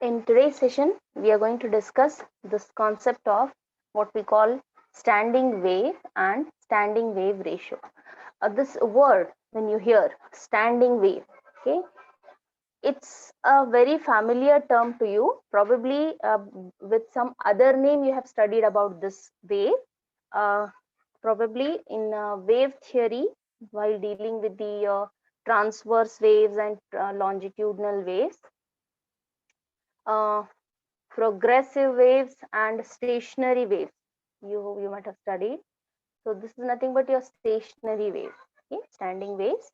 In today's session, we are going to discuss this concept of what we call standing wave and standing wave ratio. This word, when you hear standing wave, okay, it's a very familiar term to you. Probably with some other name you have studied about this wave. Uh, Probably in wave theory, while dealing with the transverse waves and longitudinal waves. Uh, Progressive waves and stationary waves you might have studied. So this is nothing but your stationary wave, okay, standing waves.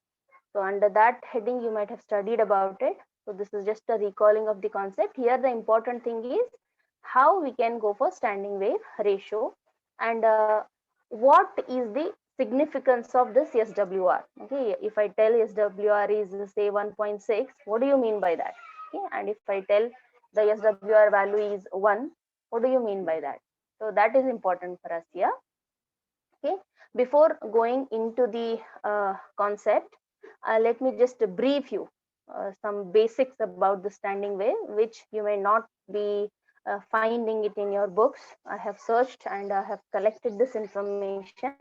So under that heading you might have studied about it. So this is just a recalling of the concept. Here the important thing is how we can go for standing wave ratio, and what is the significance of this SWR. Okay, if I tell SWR is say 1.6, what do you mean by that? Okay, and if I tell the SWR value is 1, what do you mean by that? So that is important for us here. Okay, before going into the concept, let me just brief you some basics about the standing wave, which you may not be finding it in your books. I have searched and I have collected this information.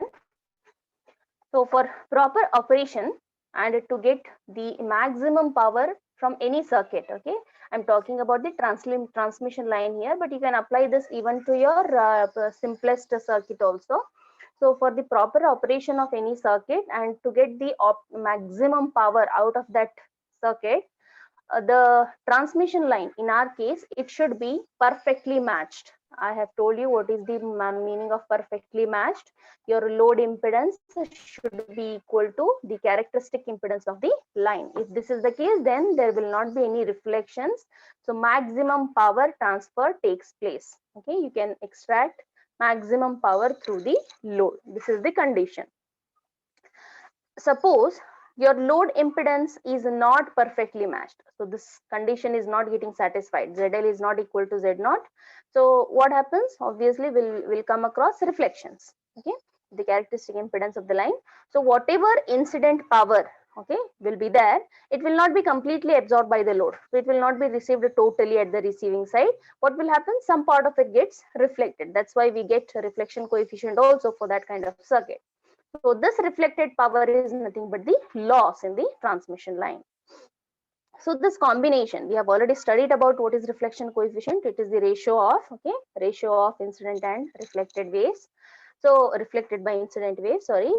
So for proper operation and to get the maximum power from any circuit, okay, I'm talking about the transmission line here, but you can apply this even to your simplest circuit also. So for the proper operation of any circuit and to get the maximum power out of that circuit, the transmission line in our case, it should be perfectly matched. I have told you what is the meaning of perfectly matched. Your load impedance should be equal to the characteristic impedance of the line. If this is the case, then there will not be any reflections, so maximum power transfer takes place. Okay, you can extract maximum power through the load. This is the condition. Suppose your load impedance is not perfectly matched, so this condition is not getting satisfied. ZL is not equal to Z0. So what happens? Obviously will come across reflections, okay, the characteristic impedance of the line. So whatever incident power, okay, will be there, it will not be completely absorbed by the load, so it will not be received totally at the receiving side. What will happen? Some part of it gets reflected. That's why we get a reflection coefficient also for that kind of circuit. So this reflected power is nothing but the loss in the transmission line. So this combination, we have already studied about what is reflection coefficient. It is the ratio of, okay, ratio of incident and reflected waves. So reflected by incident waves, sorry.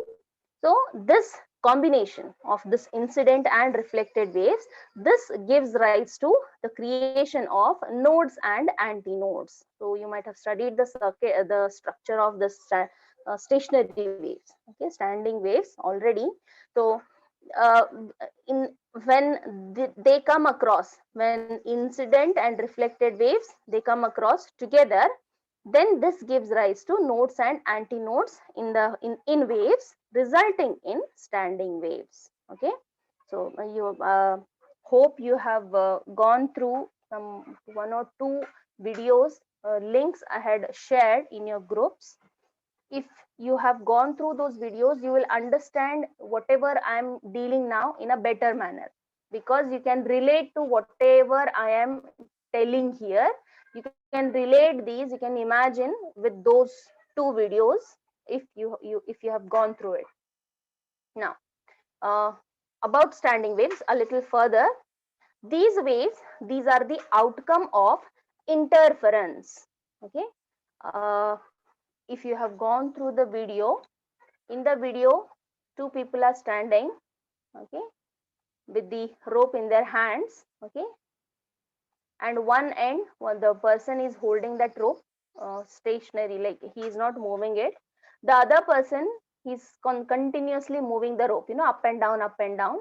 So this combination of this incident and reflected waves, this gives rise to the creation of nodes and antinodes. So you might have studied the circuit, the structure of this stationary waves, okay, standing waves already. So uh, in when they come across, when incident and reflected waves they come across together, then this gives rise to nodes and antinodes in waves, resulting in standing waves. Okay, so you hope you have gone through some one or two videos, links I had shared in your groups. If you have gone through those videos, you will understand whatever I'm dealing now in a better manner, because you can relate to whatever I am telling here. You can relate these, you can imagine with those two videos, if you have gone through it. Now uh, about standing waves a little further. These waves, these are the outcome of interference. Okay, uh, if you have gone through the video, in the video two people are standing, okay, with the rope in their hands, okay, and one end, the person is holding that rope stationary, like he is not moving it. The other person, he's continuously moving the rope, up and down, up and down.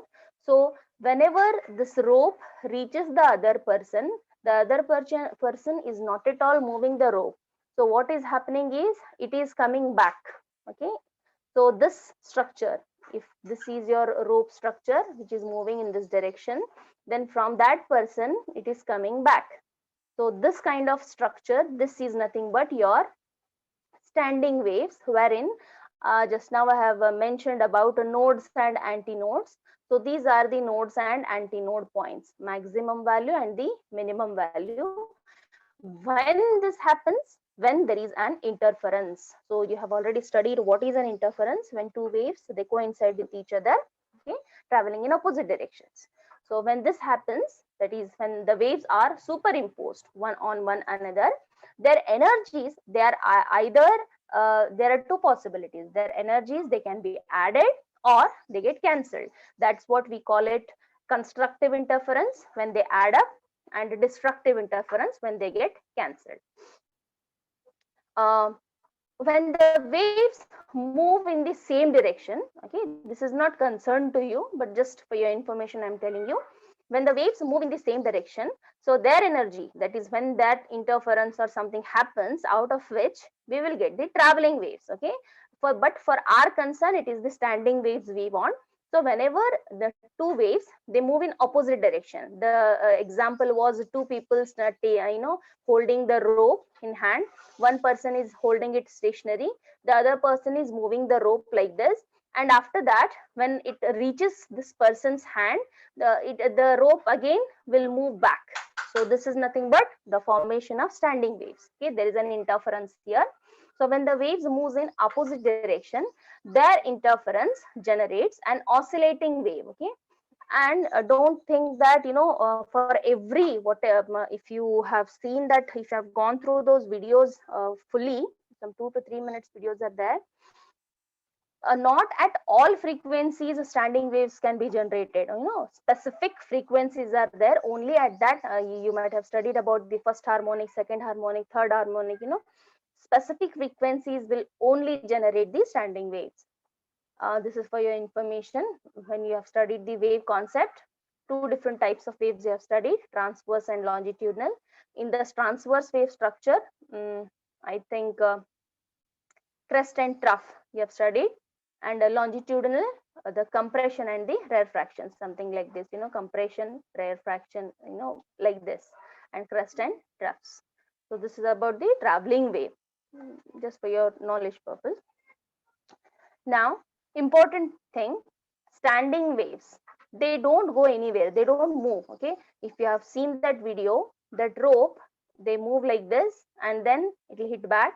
So whenever this rope reaches the other person, the other person is not at all moving the rope. So what is happening is it is coming back. Okay, so this structure, if this is your rope structure which is moving in this direction, then from that person it is coming back. So this kind of structure, this is nothing but your standing waves, wherein just now I have mentioned about nodes and antinodes. So these are the nodes and antinode points, maximum value and the minimum value. When this happens, when there is an interference. So you have already studied what is an interference. When two waves, they coincide with each other, okay, traveling in opposite directions. So when this happens, that is when the waves are superimposed one on one another, their energies, they are either, there are two possibilities. Their energies, they can be added or they get cancelled. That's what we call it, constructive interference when they add up, and destructive interference when they get cancelled. When the waves move in the same direction, okay, this is not concern to you, but just for your information I'm telling you, when the waves move in the same direction, so their energy, that is when that interference or something happens, out of which we will get the traveling waves, okay. But for our concern, it is the standing waves we want. So whenever the two waves, they move in opposite direction, the example was two people holding the rope in hand. One person is holding it stationary, the other person is moving the rope like this, and after that, when it reaches this person's hand, the rope again will move back. So this is nothing but the formation of standing waves, okay. There is an interference here. So when the waves moves in opposite direction, their interference generates an oscillating wave, okay. And don't think that, for every whatever, if you have seen that, if you have gone through those videos fully, some 2 to 3 minutes videos are there, not at all frequencies standing waves can be generated. Specific frequencies are there. Only at that, you might have studied about the first harmonic, second harmonic, third harmonic, specific frequencies will only generate the standing waves. This is for your information. When you have studied the wave concept, two different types of waves you have studied, transverse and longitudinal. In this transverse wave structure, I think crest and trough you have studied, and longitudinal, the compression and the rarefaction, something like this, compression, rarefaction, like this, and crest and troughs. So this is about the traveling wave, just for your knowledge purpose. Now, important thing, standing waves, they don't go anywhere, they don't move, okay. If you have seen that video, that rope, they move like this and then it will hit back.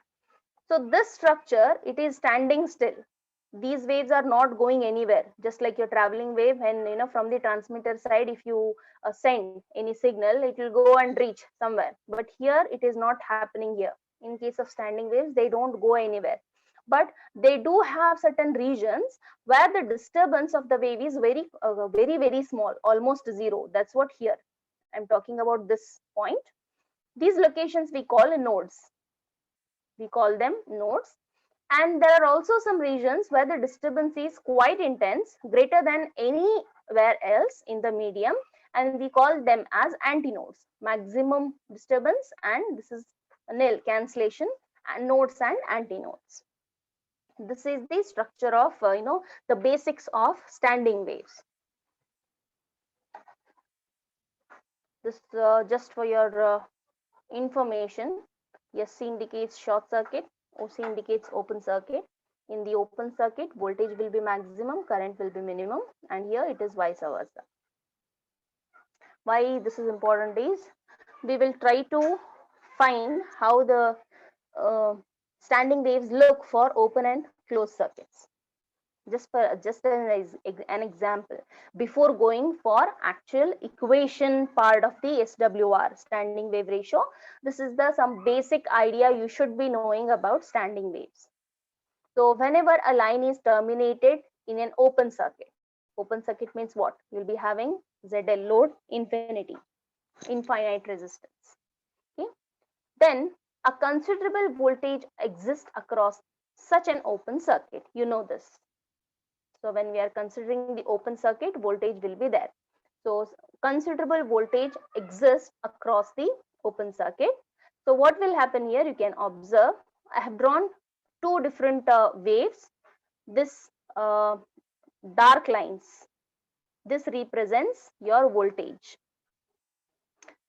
So this structure, it is standing still. These waves are not going anywhere, just like your traveling wave. And from the transmitter side, if you send any signal, it will go and reach somewhere, but here it is not happening here. In case of standing waves, they don't go anywhere, but they do have certain regions where the disturbance of the wave is very small, almost zero. That's what here I'm talking about, this point. These locations we call nodes. We call them nodes. And there are also some regions where the disturbance is quite intense, greater than anywhere else in the medium, and we call them as antinodes, maximum disturbance, and this is nil, cancellation, and nodes and antinodes. This is the structure of the basics of standing waves. This just for your information. SC indicates short circuit, OC indicates open circuit. In the open circuit, voltage will be maximum, current will be minimum, and here it is vice versa. Why this is important is, we will try to find how the standing waves look for open and closed circuits. Just an example, before going for actual equation part of the SWR, standing wave ratio, this is the some basic idea you should be knowing about standing waves. So whenever a line is terminated in an open circuit means what? You'll be having ZL load infinity, infinite resistance, okay. Then a considerable voltage exists across such an open circuit, this. So when we are considering the open circuit, voltage will be there. So considerable voltage exists across the open circuit. So what will happen here, you can observe, I have drawn two different waves. This dark lines, this represents your voltage,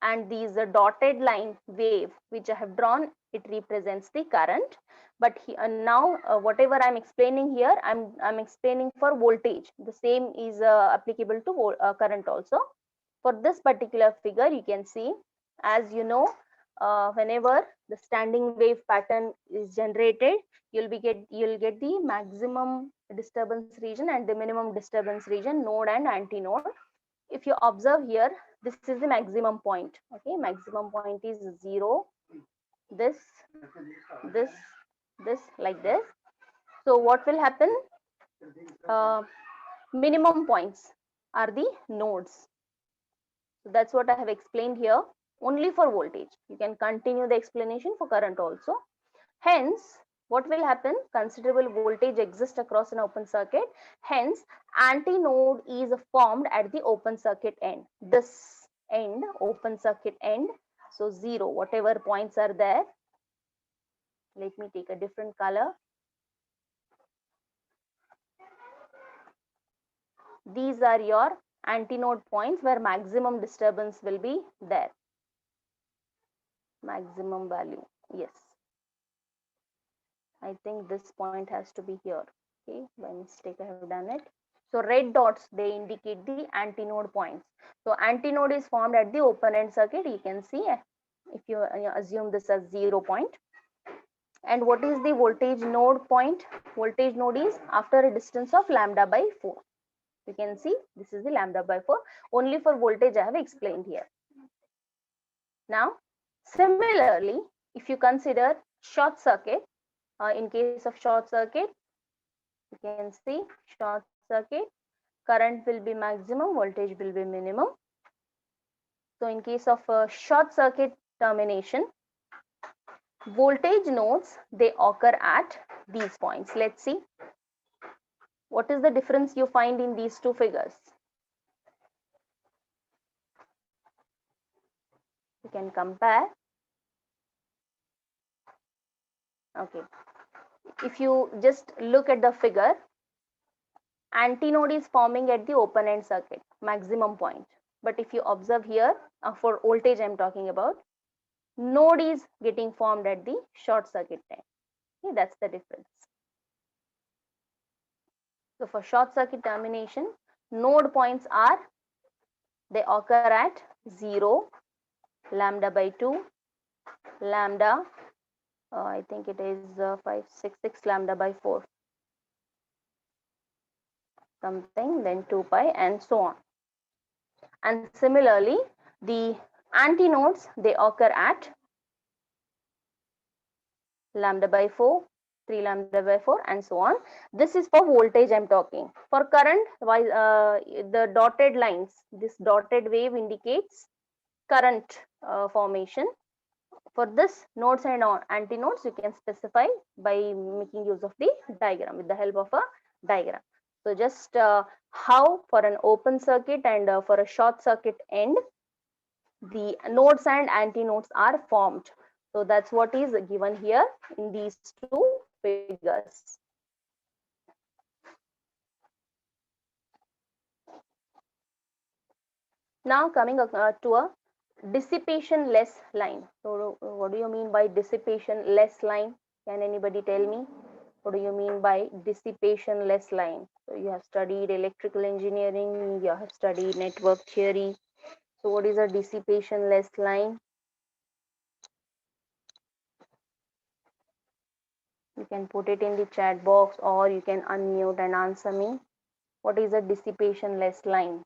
and these dotted line wave which I have drawn it represents the current. But now whatever I'm explaining here, I'm explaining for voltage. The same is applicable to current also. For this particular figure, you can see, as you know, whenever the standing wave pattern is generated, you'll get the maximum disturbance region and the minimum disturbance region, node and antinode. If you observe here, this is the maximum point. Okay, maximum point is 0, this, this, this, like this. So what will happen? Minimum points are the nodes. So that's what I have explained here, only for voltage. You can continue the explanation for current also. Hence, what will happen? Considerable voltage exists across an open circuit. Hence, antinode is formed at the open circuit end. This end, open circuit end. So 0, whatever points are there. Let me take a different color. These are your antinode points where maximum disturbance will be there. Maximum value, yes. I think this point has to be here. Okay, by mistake I have done it. So red dots, they indicate the antinode points. So antinode is formed at the open end circuit. You can see if you assume this as 0 point. And what is the voltage node point? Voltage node is after a distance of lambda by 4. You can see this is the lambda by 4. Only for voltage I have explained here. Now, similarly, if you consider short circuit, in case of short circuit, you can see short circuit, current will be maximum, voltage will be minimum. So in case of a short circuit termination, voltage nodes, they occur at these points. Let's see. What is the difference you find in these two figures? You can compare. Okay. If you just look at the figure, antinode is forming at the open end circuit, maximum point. But if you observe here, for voltage I'm talking about, node is getting formed at the short circuit end. Okay, that's the difference. So for short circuit termination, node points are, they occur at 0, lambda by 2, lambda, I think it is 6 lambda by 4, something, then 2 pi and so on. And similarly, the antinodes, they occur at lambda by 4, 3 lambda by 4 and so on. This is for voltage I'm talking. For current, the dotted lines, this dotted wave indicates current formation. For this nodes and antinodes, you can specify by making use of the diagram, with the help of a diagram. So just how for an open circuit and for a short circuit end, the nodes and antinodes are formed. So that's what is given here in these two figures. Now coming to a dissipation less line. So what do you mean by dissipation less line? Can anybody tell me? What do you mean by dissipation less line? So you have studied electrical engineering, you have studied network theory. So what is a dissipation less line? You can put it in the chat box or you can unmute and answer me. What is a dissipation less line?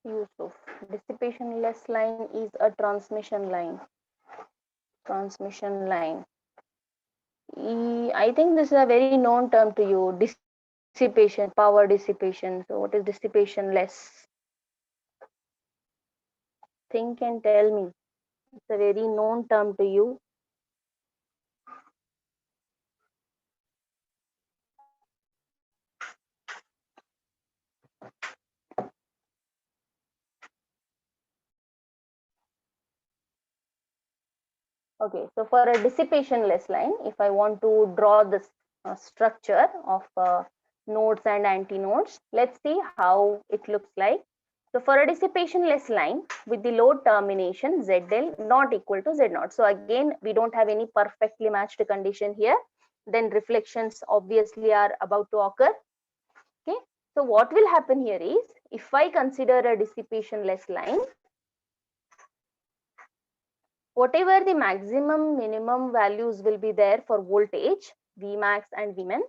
Yusuf, dissipation less line is a transmission line. Transmission line. I think this is a very known term to you. Dissipation, power dissipation. So what is dissipation less? Think and tell me. It's a very known term to you. Okay, so for a dissipationless line, if I want to draw this structure of nodes and antinodes, let's see how it looks like. So for a dissipationless line with the load termination ZL not equal to Z0. So again, we don't have any perfectly matched condition here. Then reflections obviously are about to occur. Okay, so what will happen here is, if I consider a dissipationless line, whatever the maximum minimum values will be there for voltage Vmax and Vmin,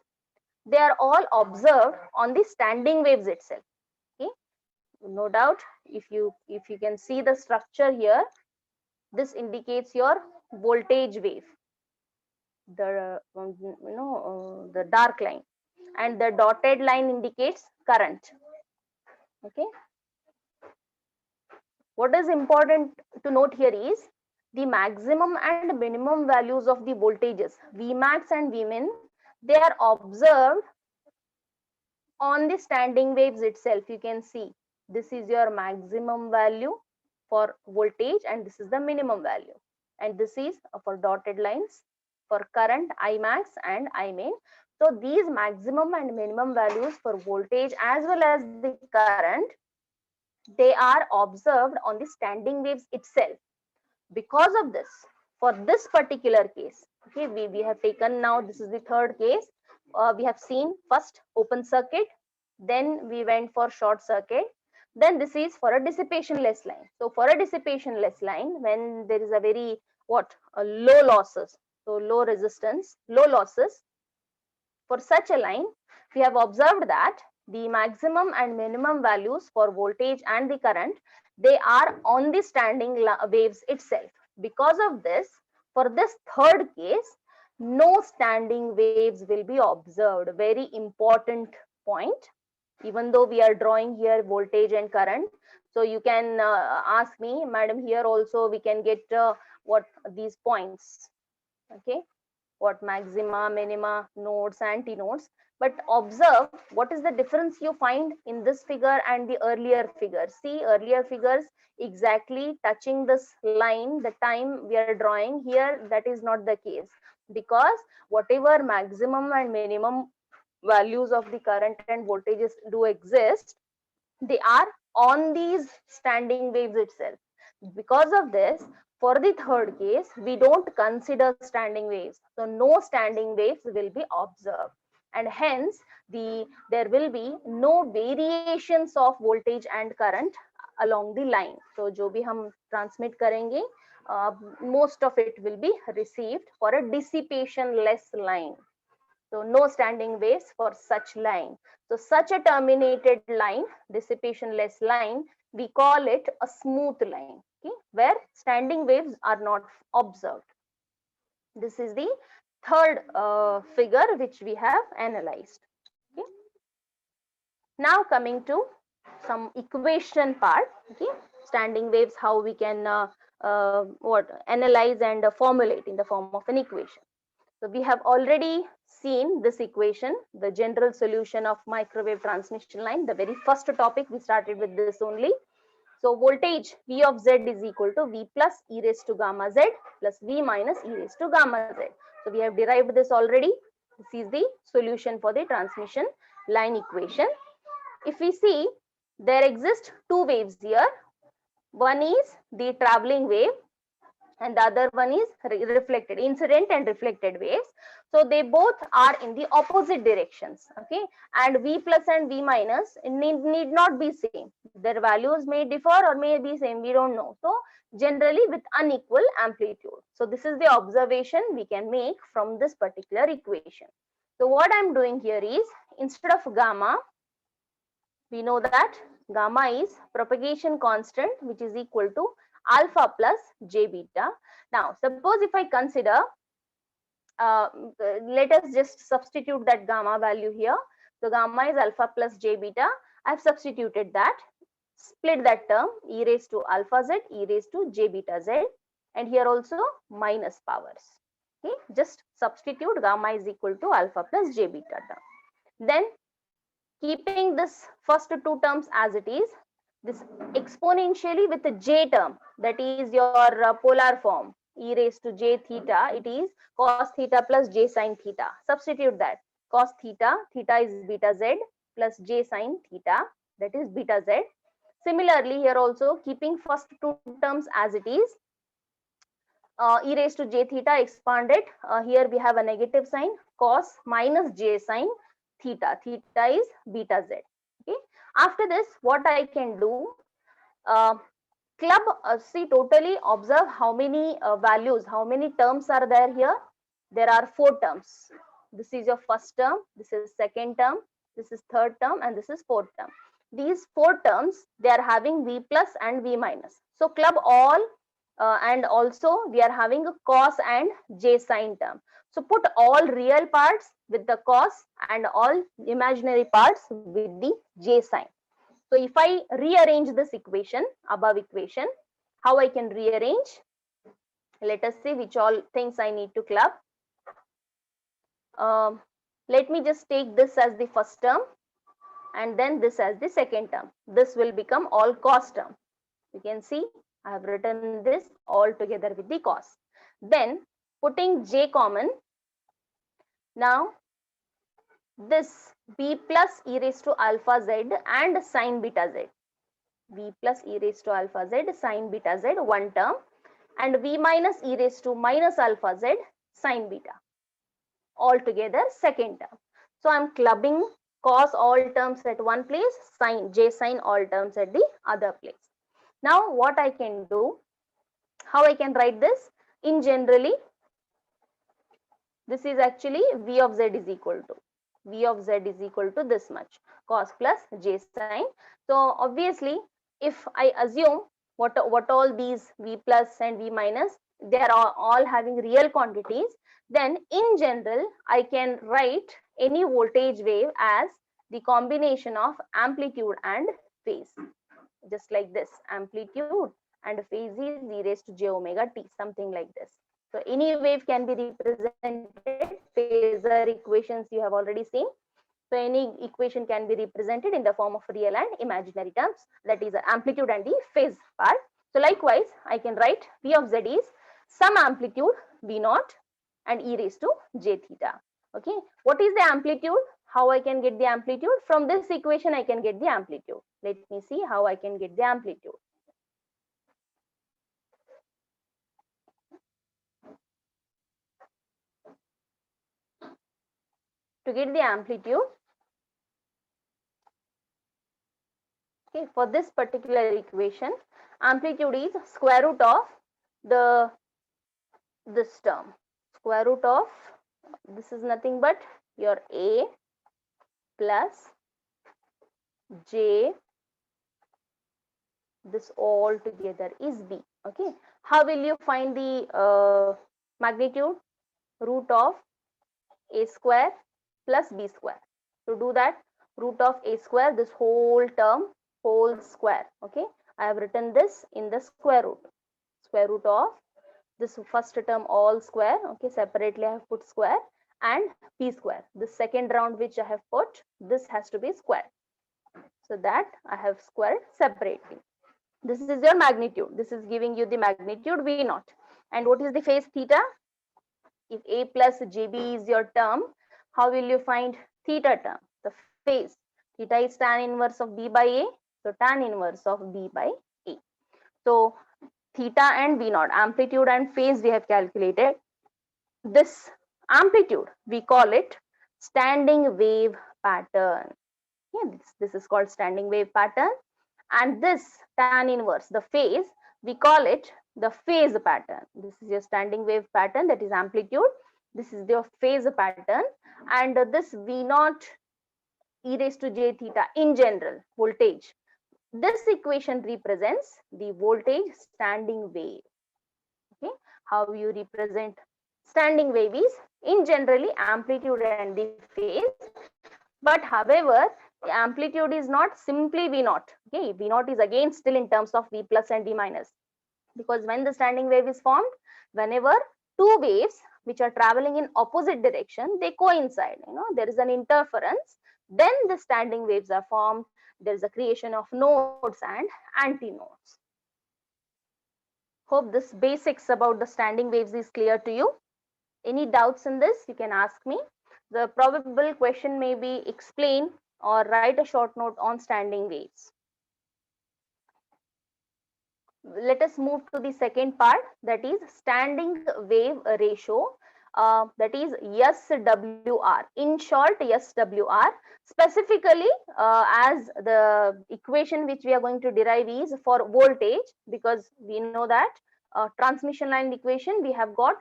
they are all observed on the standing waves itself. Okay, no doubt, if you can see the structure here, this indicates your voltage wave, the the dark line, and the dotted line indicates current. Okay, what is important to note here is the maximum and minimum values of the voltages Vmax and Vmin, they are observed on the standing waves itself. You can see this is your maximum value for voltage and this is the minimum value, and this is for dotted lines for current Imax and Imin. So these maximum and minimum values for voltage as well as the current, they are observed on the standing waves itself. Because of this, for this particular case, okay, we have taken now, this is the third case. We have seen first open circuit, then we went for short circuit, then this is for a dissipationless line. So for a dissipationless line, when there is a very low losses, so low resistance, low losses, for such a line, we have observed that the maximum and minimum values for voltage and the current, they are on the standing waves itself. Because of this, for this third case, no standing waves will be observed. Very important point. Even though we are drawing here voltage and current, so you can ask me, madam, here also we can get what these points. Okay, what maxima, minima, nodes, antinodes. But observe what is the difference you find in this figure and the earlier figures. See, earlier figures exactly touching this line, the time we are drawing here, that is not the case, because whatever maximum and minimum values of the current and voltages do exist, they are on these standing waves itself. Because of this, for the third case, we don't consider standing waves. So no standing waves will be observed. And hence, there will be no variations of voltage and current along the line. So जो भी हम transmit करेंगे, most of it will be received for a dissipation less line. So no standing waves for such line. So such a terminated line, dissipation-less line, we call it a smooth line, okay, where standing waves are not observed. This is the third figure which we have analyzed. Okay. Now coming to some equation part. Okay, standing waves, how we can analyze and formulate in the form of an equation. So we have already seen this equation, the general solution of microwave transmission line. The very first topic, we started with this only. So voltage V of Z is equal to V plus e raised to gamma Z plus V minus e raised to gamma Z. So we have derived this already. This is the solution for the transmission line equation. If we see, there exist two waves here. One is the traveling wave and the other one is reflected, incident and reflected waves. So they both are in the opposite directions. Okay, and V plus and V minus need not be same. Their values may differ or may be same, we don't know. So generally with unequal amplitude. So this is the observation we can make from this particular equation. So what I'm doing here is, instead of gamma, we know that gamma is propagation constant, which is equal to alpha plus j beta. Now, suppose if I consider, let us just substitute that gamma value here. So gamma is alpha plus j beta. I've substituted that, split that term, e raised to alpha z, e raised to j beta z, and here also minus powers. Okay, just substitute gamma is equal to alpha plus j beta term. Then keeping this first two terms as it is, this exponentially with the j term, that is your polar form, e raised to j theta, it is cos theta plus j sine theta. Substitute that. Cos theta, theta is beta z plus j sine theta, that is beta z. Similarly, here also keeping first two terms as it is, e raised to j theta expanded. Here we have a negative sign, cos minus j sine theta. Theta is beta z. Okay. After this, what I can do, uh, club, see totally observe how many values, how many terms are there here. There are 4 terms. This is your first term, this is second term, this is third term, and this is fourth term. These 4 terms, they are having v plus and v minus. So club all, and also we are having a cos and j sine term. So put all real parts with the cos and all imaginary parts with the j sine. So if I rearrange this equation, above equation, how I can rearrange? Let us see which all things I need to club. Let me just take this as the first term and then this as the second term. This will become all cos term. You can see I have written this all together with the cos. Then putting j common. Now this b plus e raised to alpha z and sine beta z. V plus e raised to alpha z sine beta z, one term, and v minus e raised to minus alpha z sine beta, all together second term. So I'm clubbing cos all terms at one place, sine j sine all terms at the other place. Now what I can do, how I can write this? In generally, this is actually v of z is equal to, v of z is equal to this much, cos plus j sine. So obviously, if I assume what all these v plus and v minus, they are all having real quantities, then in general I can write any voltage wave as the combination of amplitude and phase, just like this. Amplitude and phase is e raised to j omega t, something like this. So any wave can be represented, phasor equations you have already seen. So any equation can be represented in the form of real and imaginary terms, that is the amplitude and the phase part. So likewise, I can write v of z is some amplitude v naught and e raised to j theta. Okay, what is the amplitude? How I can get the amplitude? From this equation I can get the amplitude. Let me see how I can get the amplitude. To get the amplitude, okay, for this particular equation, amplitude is square root of this term. Square root of, this is nothing but your a plus j, this all together is b. Okay, how will you find the magnitude? Root of a square plus b square. To do that, root of a square, this whole term, whole square. Okay, I have written this in the square root of this first term all square. Okay, separately I have put square, and p square. The second round which I have put, this has to be square, so that I have squared separately. This is your magnitude. This is giving you the magnitude v naught. And what is the phase theta? If a plus jb is your term, how will you find theta term? The phase. Theta is tan inverse of b by a. So tan inverse of b by a. So theta and v naught, amplitude and phase we have calculated. This amplitude, we call it standing wave pattern. Yeah, this is called standing wave pattern. And this tan inverse, the phase, we call it the phase pattern. This is your standing wave pattern, that is amplitude. This is your phase pattern. And this v naught e raised to j theta in general, voltage. This equation represents the voltage standing wave. Okay, how you represent standing wave is in generally amplitude and the phase. But however, the amplitude is not simply v naught. Okay, v naught is again still in terms of v plus and v minus, because when the standing wave is formed, whenever two waves which are traveling in opposite direction, they coincide, there is an interference, then the standing waves are formed. There is a creation of nodes and antinodes. Hope this basics about the standing waves is clear to you. Any doubts in this, you can ask me. The probable question may be explain or write a short note on standing waves. Let us move to the second part, that is standing wave ratio, that is SWR. In short, SWR. Specifically, as the equation which we are going to derive is for voltage, because we know that transmission line equation we have got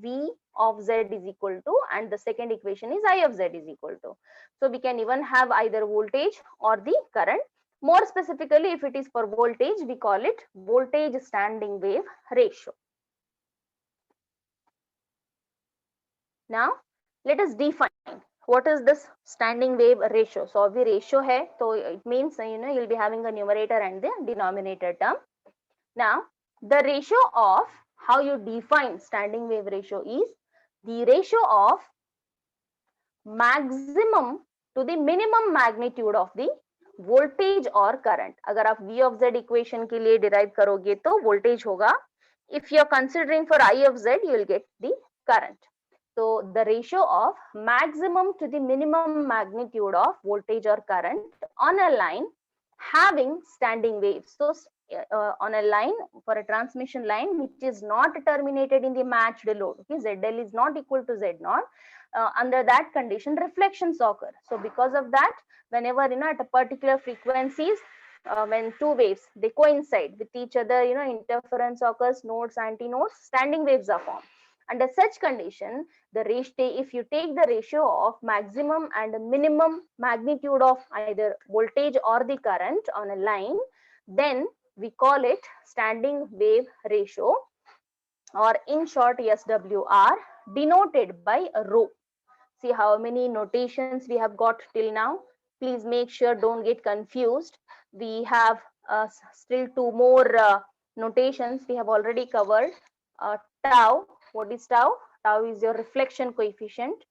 V of Z is equal to, and the second equation is I of Z is equal to. So we can even have either voltage or the current. More specifically, if it is for voltage, we call it voltage standing wave ratio. Now, let us define what is this standing wave ratio. So, the ratio hai, so it means you'll be having a numerator and the denominator term. Now, the ratio of how you define standing wave ratio is the ratio of maximum to the minimum magnitude of the voltage or current. अगर आप V of Z equation के लिए derive करोगे तो voltage होगा. If you are considering for I of Z, you will get the current. So the ratio of maximum to the minimum magnitude of voltage or current on a line having standing waves. So on a line, for a transmission line which is not terminated in the matched load, okay, ZL is not equal to Z0. Under that condition, reflections occur. So because of that, whenever at a particular frequencies, when two waves they coincide with each other, interference occurs, nodes, antinodes, standing waves are formed. Under such condition, the ratio, if you take the ratio of maximum and minimum magnitude of either voltage or the current on a line, then we call it standing wave ratio, or in short SWR, denoted by rho. See how many notations we have got till now. Please make sure don't get confused. We have still two more notations we have already covered. Tau, what is tau? Tau is your reflection coefficient.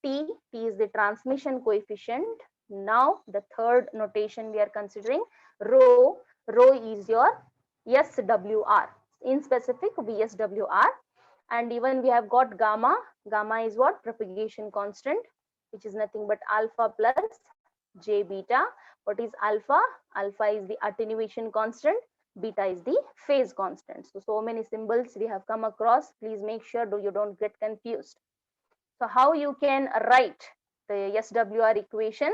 T is the transmission coefficient. Now the third notation we are considering, rho. Rho is your SWR. In specific, VSWR. And even we have got gamma. Gamma is what? Propagation constant, which is nothing but alpha plus J beta. What is alpha? Alpha is the attenuation constant. Beta is the phase constant. So many symbols we have come across. Please make sure you don't get confused. So how you can write the SWR equation?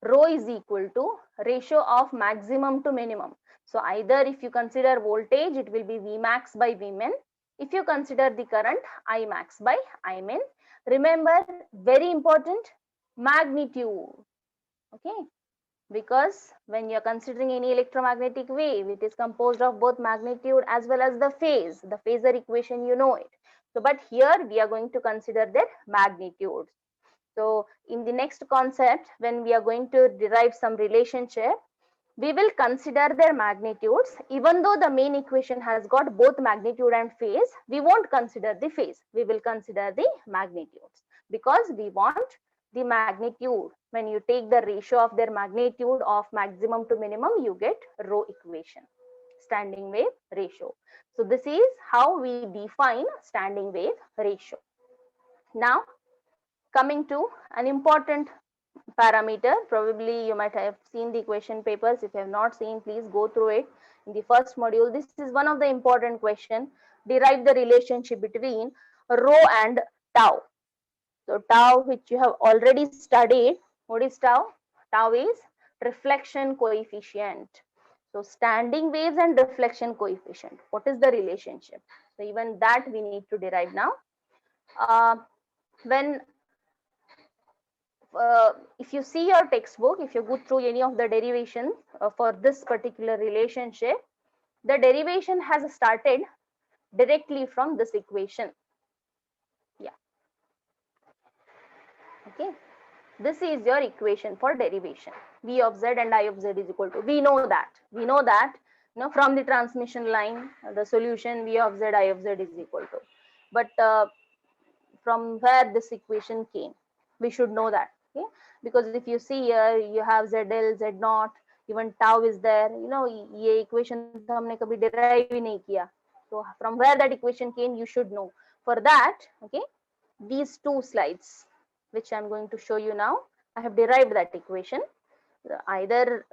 Rho is equal to ratio of maximum to minimum. So either if you consider voltage, it will be Vmax by Vmin. If you consider the current, Imax by Imin. Remember, very important, magnitude. Okay, because when you're considering any electromagnetic wave, it is composed of both magnitude as well as the phase. The phasor equation, you know it. So, but here we are going to consider their magnitudes. So in the next concept, when we are going to derive some relationship, we will consider their magnitudes. Even though the main equation has got both magnitude and phase, we won't consider the phase. We will consider the magnitudes, because we want the magnitude. When you take the ratio of their magnitude of maximum to minimum, you get rho equation, standing wave ratio. So this is how we define standing wave ratio. Now, coming to an important parameter, probably you might have seen the question papers. If you have not seen, please go through it in the first module. This is one of the important question. Derive the relationship between rho and tau. So tau, which you have already studied. What is tau? Tau is reflection coefficient. So standing waves and reflection coefficient, what is the relationship? So even that we need to derive now. When if you see your textbook, if you go through any of the derivation for this particular relationship, the derivation has started directly from this equation. Yeah. Okay. This is your equation for derivation. V of Z and I of Z is equal to. We know that. We know that. From the transmission line, the solution V of Z, I of Z is equal to. But from where this equation came, we should know that. Okay? Because if you see here, you have ZL, Z0, even tau is there, you know, ये equation तो हमने कभी derive ही नहीं किया. So from where that equation came, you should know. For that, okay, these two slides, which I'm going to show you now, I have derived that equation. Either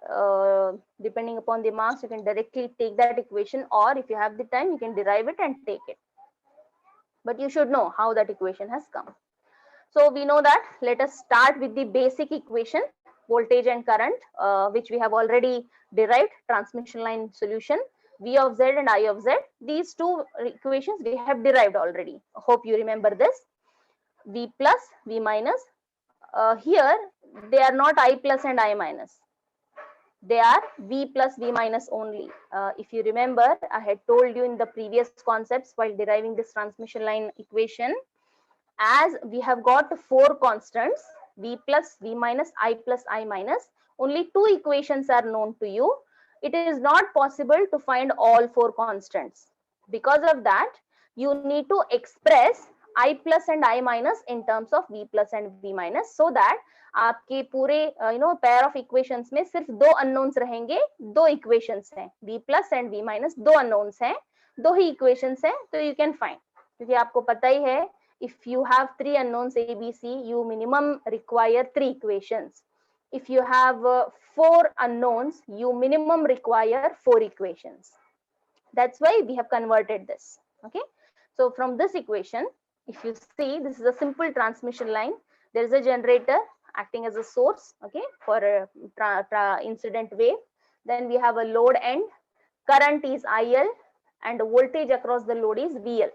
depending upon the marks, you can directly take that equation, or if you have the time, you can derive it and take it. But you should know how that equation has come. So we know that. Let us start with the basic equation, voltage and current, which we have already derived, transmission line solution, V of Z and I of Z. These two equations we have derived already. Hope you remember this. V plus, V minus. Here, they are not I plus and I minus. They are V plus, V minus only. If you remember, I had told you in the previous concepts while deriving this transmission line equation, as we have got four constants, V plus, V minus, I plus, I minus, only two equations are known to you. It is not possible to find all four constants. Because of that, you need to express I plus and I minus in terms of V plus and V minus, so that आपके पूरे pair of equations में सिर्फ दो unknowns रहेंगे, दो equations हैं, V plus and V minus, दो unknowns हैं, दो ही equations हैं, तो you can find. क्योंकि आपको पता ही है, if you have three unknowns A, B, C, you minimum require three equations. If you have four unknowns, you minimum require four equations. That's why we have converted this. Okay. So from this equation, if you see, this is a simple transmission line. There is a generator acting as a source, okay, for a incident wave. Then we have a load end. Current is IL and voltage across the load is VL.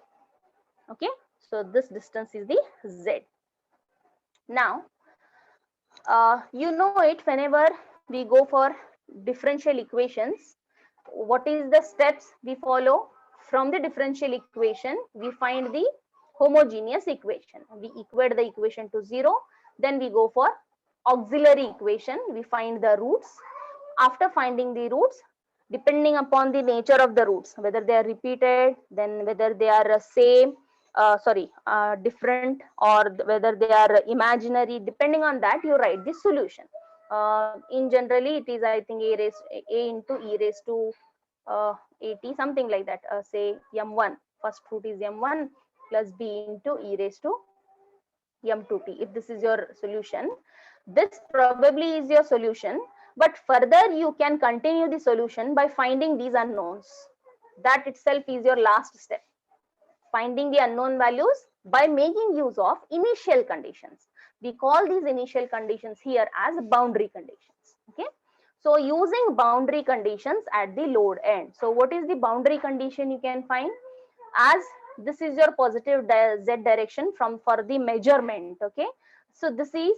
Okay. So this distance is the Z. Now, you know it, whenever we go for differential equations, what is the steps we follow? From the differential equation, we find the homogeneous equation. We equate the equation to 0. Then we go for auxiliary equation. We find the roots. After finding the roots, depending upon the nature of the roots, whether they are repeated, then whether they are same, different, or whether they are imaginary, depending on that, you write the solution. In generally, it is, I think, a into e raised to at, something like that. Say m1, first root is m1 plus b into e raised to m2t. If this is your solution, this probably is your solution, but further you can continue the solution by finding these unknowns. That itself is your last step. Finding the unknown values by making use of initial conditions. We call these initial conditions here as boundary conditions. Okay. So using boundary conditions at the load end. So what is the boundary condition you can find? As this is your positive Z direction for the measurement. Okay. So this is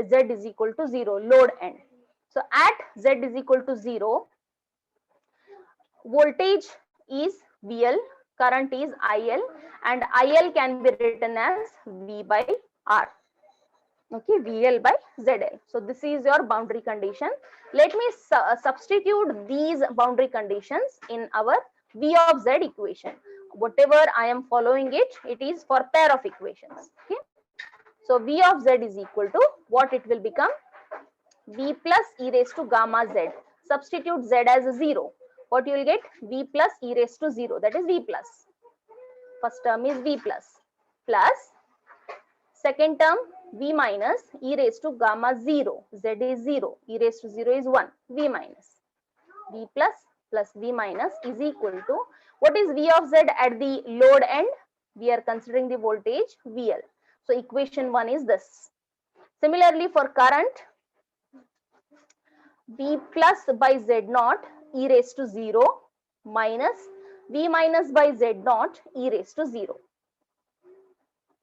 Z is equal to 0, load end. So at Z is equal to 0, voltage is VL, current is IL, and IL can be written as V by R. Okay, VL by ZL. So this is your boundary condition. Let me substitute these boundary conditions in our V of Z equation. Whatever I am following it, it is for pair of equations. Okay. So V of Z is equal to what it will become? V plus e raised to gamma Z. Substitute Z as a 0. What you will get? V plus e raised to 0. That is V plus. First term is V plus. Plus second term V minus e raised to gamma 0. Z is 0. E raised to 0 is 1. V minus. V plus V minus is equal to, what is V of Z at the load end? We are considering the voltage VL. So equation 1 is this. Similarly for current, V plus by Z naught e raised to 0 minus V minus by Z naught e raised to 0.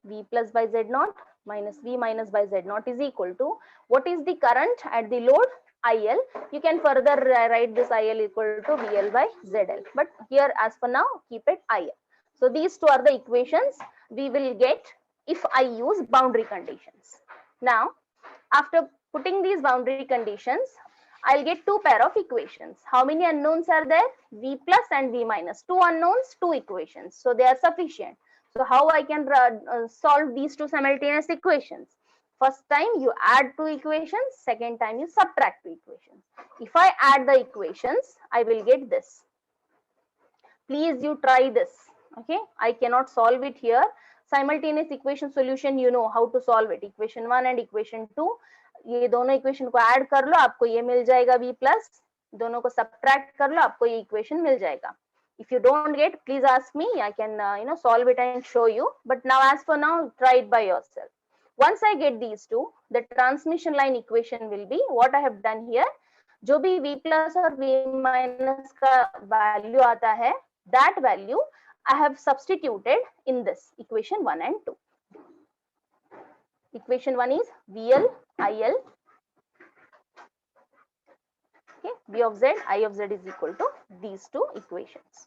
V plus by Z naught minus V minus by Z naught is equal to, what is the current at the load? IL. You can further write this IL equal to VL by ZL. But here, as for now, keep it IL. So these two are the equations we will get if I use boundary conditions. Now, after putting these boundary conditions, I'll get two pair of equations. How many unknowns are there? V plus and V minus. Two unknowns, two equations. So they are sufficient. So how I can solve these two simultaneous equations? First time you add two equations, second time you subtract two equations. If I add the equations, I will get this. Please you try this. Okay, I cannot solve it here. Simultaneous equation solution, you know how to solve it. Equation 1 and equation 2, ये दोनों equation को add कर लो, आपको ये मिल जाएगा v plus, दोनों को subtract कर लो, आपको ये इक्वेशन मिल जाएगा. If you don't get, please ask me. I can solve it and show you. But now, as for now, try it by yourself. Once I get these two, the transmission line equation will be what I have done here. जो भी v plus और v minus का value आता है, that value I have substituted in this equation 1 and 2. Equation 1 is VL, IL. Okay, V of Z, I of Z is equal to these two equations.